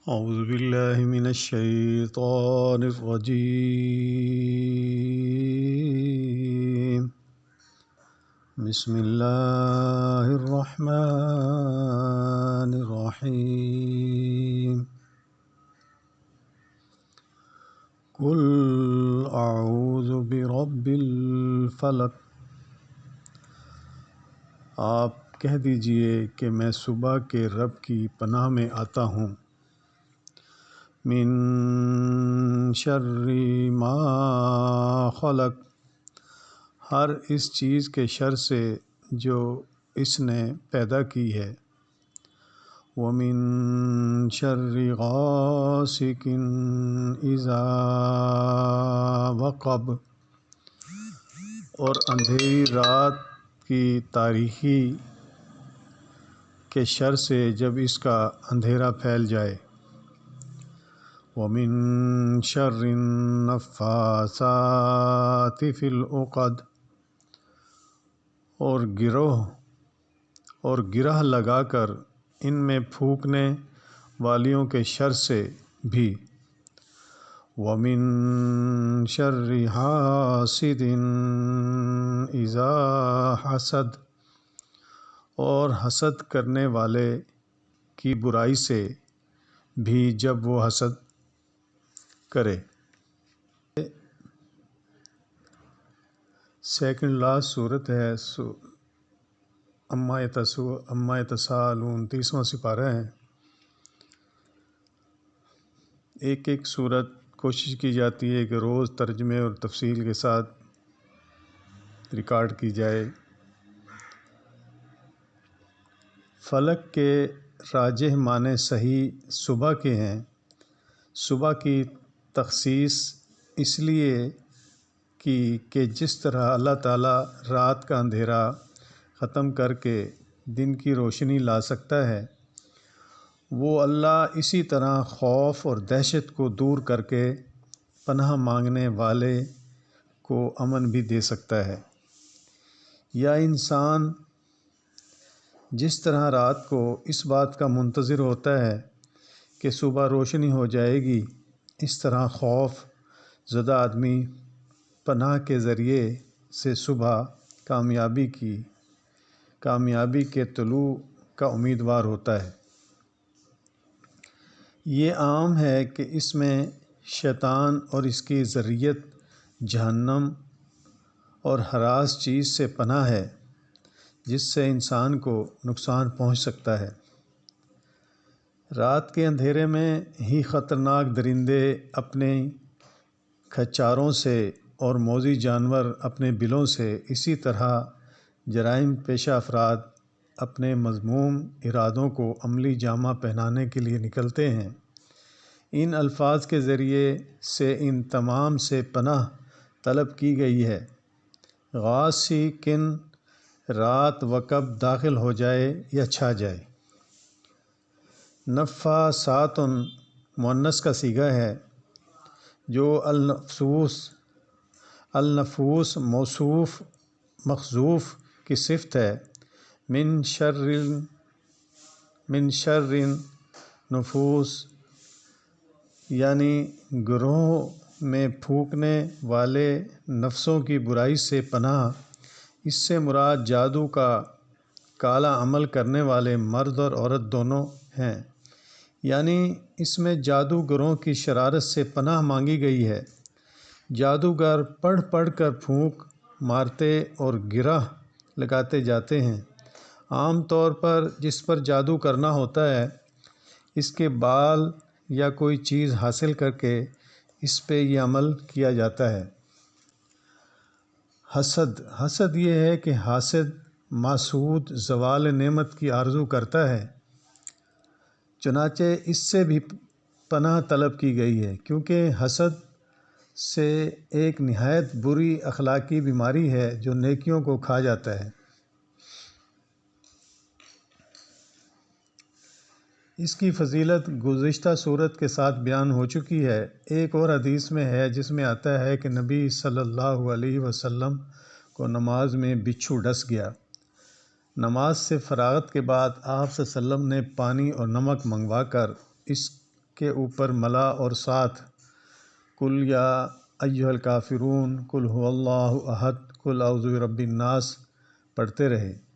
أعوذ بالله من الشيطان الرجيم. بسم الله الرحمن الرحيم. قل أعوذ برب الفلق. آپ کہہ دیجئے کہ میں صبح کے رب کی پناہ میں آتا ہوں، من شر ما خلق، ہر اس چیز کے شر سے جو اس نے پیدا کی ہے، ومن شر غاسق اذا وقب، اور اندھیری رات کی تاریکی کے شر سے جب اس کا اندھیرا پھیل جائے، وَمِن شَرِّ النَّفَّاثَاتِ فِي الْعُقَدِ، اور گرہ لگا کر ان میں پھونکنے والیوں کے شر سے بھی، وَمِن شَرِّ حَاسِدٍ إِذَا حَسَدَ، اور حسد کرنے والے کی برائی سے بھی جب وہ حسد کرے۔ سیکنڈ لاسٹ صورت ہے اما یتساءلون، 30واں سپارہ ہے۔ ایک صورت کوشش کی جاتی ہے کہ روز ترجمے اور تفصیل کے ساتھ ریکارڈ کی جائے۔ فلک کے راجح معنی صحیح صبح کے ہیں۔ صبح کی تخصیص اس لیے کی کہ جس طرح اللہ تعالیٰ رات کا اندھیرا ختم کر کے دن کی روشنی لا سکتا ہے، وہ اللہ اسی طرح خوف اور دہشت کو دور کر کے پناہ مانگنے والے کو امن بھی دے سکتا ہے۔ یا انسان جس طرح رات کو اس بات کا منتظر ہوتا ہے کہ صبح روشنی ہو جائے گی، اس طرح خوف زدہ آدمی پناہ کے ذریعے سے صبح کامیابی کے طلوع کا امیدوار ہوتا ہے۔ یہ عام ہے کہ اس میں شیطان اور اس کی ذریت، جہنم اور ہراس چیز سے پناہ ہے جس سے انسان کو نقصان پہنچ سکتا ہے۔ رات کے اندھیرے میں ہی خطرناک درندے اپنے کھچاروں سے اور موذی جانور اپنے بلوں سے، اسی طرح جرائم پیشہ افراد اپنے مذموم ارادوں کو عملی جامہ پہنانے کے لیے نکلتے ہیں۔ ان الفاظ کے ذریعے سے ان تمام سے پناہ طلب کی گئی ہے۔ غاسقٍ، رات وقب داخل ہو جائے یا چھا جائے۔ نفّاثاتٌ، مؤنث کا صیغہ ہے جو النفوس موصوف محذوف کی صفت ہے۔ من شر نفوس، یعنی گروہ میں پھونکنے والے نفسوں کی برائی سے پناہ۔ اس سے مراد جادو کا کالا عمل کرنے والے مرد اور عورت دونوں ہیں، یعنی اس میں جادوگروں کی شرارت سے پناہ مانگی گئی ہے۔ جادوگر پڑھ پڑھ کر پھونک مارتے اور گرہ لگاتے جاتے ہیں۔ عام طور پر جس پر جادو کرنا ہوتا ہے، اس کے بال یا کوئی چیز حاصل کر کے اس پہ یہ عمل کیا جاتا ہے۔ حسد یہ ہے کہ حاسد محسود زوال نعمت کی آرزو کرتا ہے، چنانچہ اس سے بھی پناہ طلب کی گئی ہے، کیونکہ حسد سے ایک نہایت بری اخلاقی بیماری ہے جو نیکیوں کو کھا جاتا ہے۔ اس کی فضیلت گزشتہ صورت کے ساتھ بیان ہو چکی ہے۔ ایک اور حدیث میں ہے جس میں آتا ہے کہ نبی صلی اللہ علیہ وسلم کو نماز میں بچھو ڈس گیا۔ نماز سے فراغت کے بعد آپ صلی اللہ علیہ وسلم نے پانی اور نمک منگوا کر اس کے اوپر ملا اور ساتھ قل یا ایھا الکافرون، قل ھو اللہ احد، قل اعوذ برب الناس پڑھتے رہے۔